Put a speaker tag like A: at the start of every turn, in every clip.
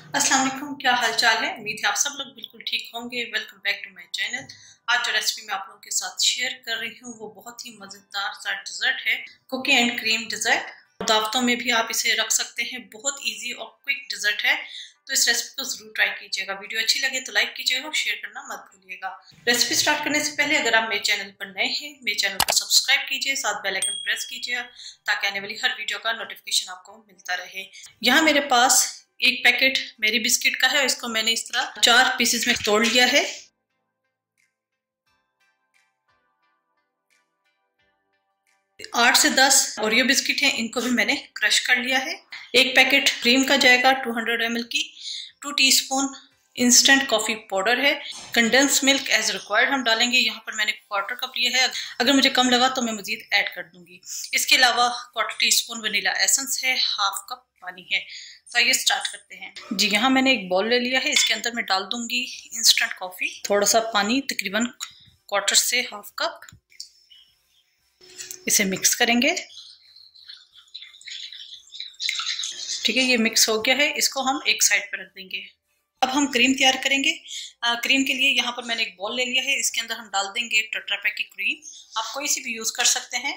A: अस्सलाम वालेकुम, क्या हाल चाल है। उम्मीद है आप सब लोग बिल्कुल ठीक होंगे। Welcome back to my channel. आज जो रेसिपी मैं आप लोगों के साथ शेयर कर रही हूँ वो बहुत ही मज़ेदार सा डिज़र्ट है, कुकी एंड क्रीम डिज़र्ट। दावतों में भी आप इसे रख सकते हैं। बहुत इजी और क्विक डिज़र्ट है, तो इस रेसिपी को जरूर ट्राई कीजिएगा। वीडियो अच्छी लगे तो लाइक कीजिएगा और शेयर करना मत भूलिएगा। रेसिपी स्टार्ट करने से पहले अगर आप मेरे चैनल पर नए हैं, मेरे चैनल को सब्सक्राइब कीजिए, साथ बेल आइकन प्रेस कीजिए ताकि आने वाली हर वीडियो का नोटिफिकेशन आपको मिलता रहे। यहाँ मेरे पास एक पैकेट मेरी बिस्किट का है। इसको मैंने इस तरह 4 पीसेस में तोड़ लिया है। 8 से 10 ओरियो बिस्किट हैं, इनको भी मैंने क्रश कर लिया है। एक पैकेट क्रीम का जाएगा 200 ml की। 2 टीस्पून इंस्टेंट कॉफी पाउडर है। कंडेंस मिल्क एज रिक्वायर्ड हम डालेंगे। यहाँ पर मैंने 1/4 कप लिया है, अगर मुझे कम लगा तो मैं मजीद ऐड कर दूंगी। इसके अलावा 1/4 टीस्पून वनीला एसेंस है, 1/2 कप पानी है। तो ये स्टार्ट करते हैं जी। यहाँ मैंने एक बॉल ले लिया है, इसके अंदर मैं डाल दूंगी इंस्टेंट कॉफी, थोड़ा सा पानी, तकरीबन 1/4 से 1/2 कप। इसे मिक्स करेंगे। ठीक है, ये मिक्स हो गया है, इसको हम एक साइड पर रख देंगे। अब हम क्रीम तैयार करेंगे। क्रीम के लिए यहाँ पर मैंने एक बॉल ले लिया है, इसके अंदर हम डाल देंगे टेट्रा पैक की क्रीम। आप कोई सी भी यूज कर सकते हैं।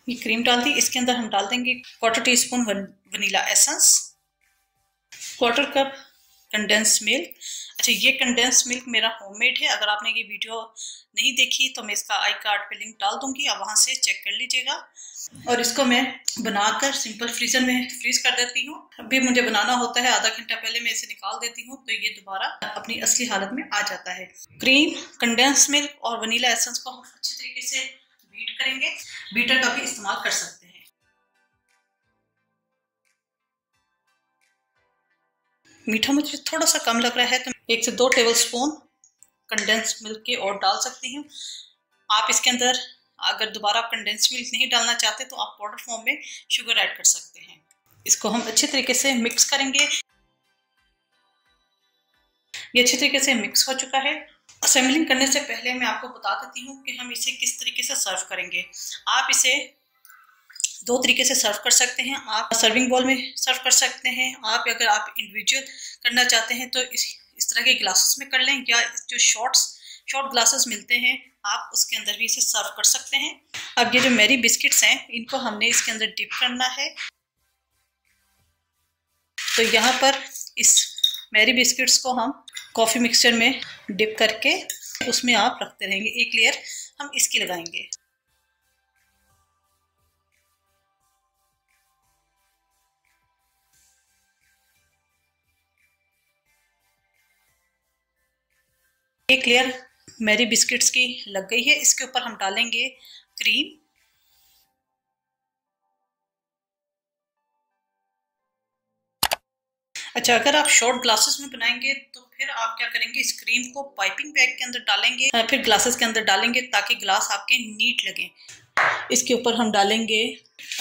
A: ये क्रीम डाल दी, इसके अंदर हम डाल देंगे 1/4 teaspoon vanilla essence, 1/4 cup condense milk. अच्छा, ये कंडेंस मिल्क मेरा होममेड है। अगर आपने ये वीडियो नहीं देखी तो मैं इसका आई कार्ड पे लिंक डाल दूंगी, आप वहां से चेक कर लीजिएगा। और इसको मैं बनाकर सिंपल फ्रीजर में फ्रीज कर देती हूँ। अभी मुझे बनाना होता है, आधा घंटा पहले मैं इसे निकाल देती हूँ तो ये दोबारा अपनी असली हालत में आ जाता है। क्रीम, कंडेंस मिल्क और वनीला एसेंस को हम अच्छी तरीके से बीट करेंगे। बीटर का भी इस्तेमाल कर सकते हैं। मीठा मुझे थोड़ा सा कम लग रहा है तो 1 से 2 टेबल स्पून कंडेंस मिल्क के और डाल सकती हूँ। आप इसके अंदर अगर दोबारा कंडेंस मिल्क नहीं डालना चाहते तो आप पाउडर फॉर्म में शुगर ऐड कर सकते हैं। इसको हम अच्छे तरीके से मिक्स करेंगे। ये अच्छे तरीके से मिक्स हो चुका है। असेंबलिंग करने से पहले मैं आपको बता देती हूँ कि हम इसे किस तरीके से सर्व करेंगे। आप इसे 2 तरीके से सर्व कर सकते हैं। आप सर्विंग बॉल में सर्व कर सकते हैं। अगर आप इंडिविजुअल करना चाहते हैं तो इस तरह के ग्लासेस में कर लें, या जो शॉर्ट ग्लासेस मिलते हैं आप उसके अंदर भी इसे सर्व कर सकते हैं। अब ये जो मेरी बिस्किट्स हैं इनको हमने इसके अंदर डिप करना है। तो यहाँ पर इस मेरी बिस्किट्स को हम कॉफ़ी मिक्सचर में डिप करके उसमें आप रखते रहेंगे। एक लेयर हम इसकी लगाएंगे। एक लेयर मेरी बिस्किट्स की लग गई है। इसके ऊपर हम डालेंगे क्रीम। अच्छा, अगर आप शॉर्ट ग्लासेस में बनाएंगे तो फिर आप क्या करेंगे, इस क्रीम को पाइपिंग बैग के अंदर डालेंगे, फिर ग्लासेस के अंदर डालेंगे ताकि ग्लास आपके नीट लगे। इसके ऊपर हम डालेंगे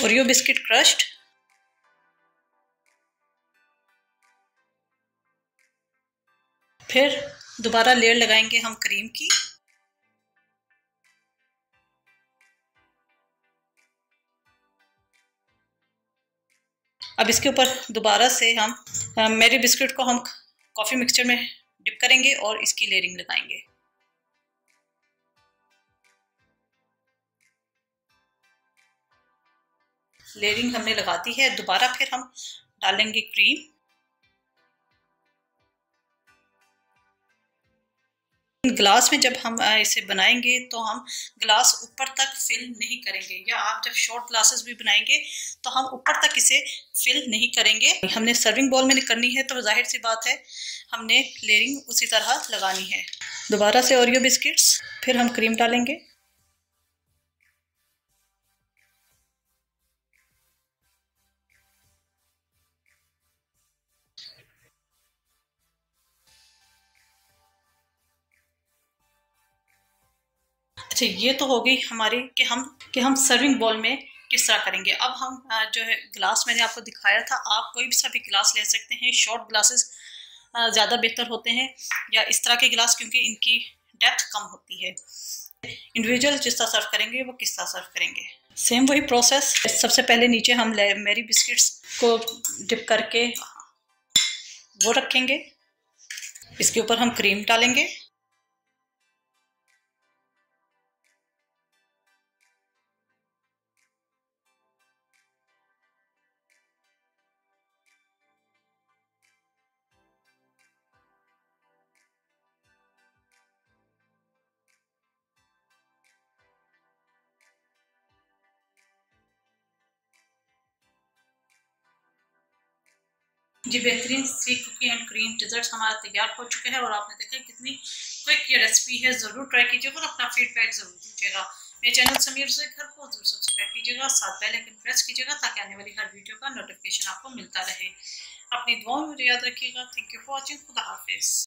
A: ओरियो बिस्किट क्रश्ड, फिर दोबारा लेयर लगाएंगे हम क्रीम की। अब इसके ऊपर दोबारा से हम मेरी बिस्किट को हम कॉफ़ी मिक्सचर में डिप करेंगे और इसकी लेयरिंग लगाएंगे। लेयरिंग हमने लगा दी है। दोबारा फिर हम डालेंगे क्रीम। ग्लास में जब हम इसे बनाएंगे तो हम ग्लास ऊपर तक फिल नहीं करेंगे, या आप जब शॉर्ट ग्लासेस भी बनाएंगे तो हम ऊपर तक इसे फिल नहीं करेंगे। हमने सर्विंग बॉल में करनी है तो जाहिर सी बात है हमने लेयरिंग उसी तरह लगानी है। दोबारा से ओरियो बिस्किट्स, फिर हम क्रीम डालेंगे। अच्छा, ये तो हो गई हमारी कि हम सर्विंग बॉल में किस तरह करेंगे। अब हम जो है ग्लास मैंने आपको दिखाया था, आप कोई भी सा भी ग्लास ले सकते हैं। शॉर्ट ग्लासेस ज़्यादा बेहतर होते हैं, या इस तरह के ग्लास, क्योंकि इनकी डेप्थ कम होती है। इंडिविजुअल जिस तरह सर्व करेंगे वो किस तरह सर्व करेंगे। सेम वही प्रोसेस। सबसे पहले नीचे हम मेरी बिस्किट्स को डिप करके वो रखेंगे, इसके ऊपर हम क्रीम डालेंगे। जी बेहतरीन सी कुकी एंड क्रीम डिजर्ट हमारा तैयार हो चुके हैं और आपने देखा कितनी क्विक ये रेसिपी है। ज़रूर ट्राई कीजिएगा और अपना फीडबैक ज़रूर दीजिएगा। मेरे चैनल समीर से घर को जरूर सब्सक्राइब कीजिएगा, साथ बेल आइकन प्रेस कीजिएगा ताकि आने वाली हर वीडियो का नोटिफिकेशन आपको मिलता रहे। अपनी दुआओं में याद रखिएगा। Thank you for watching. खुदा हाफिज।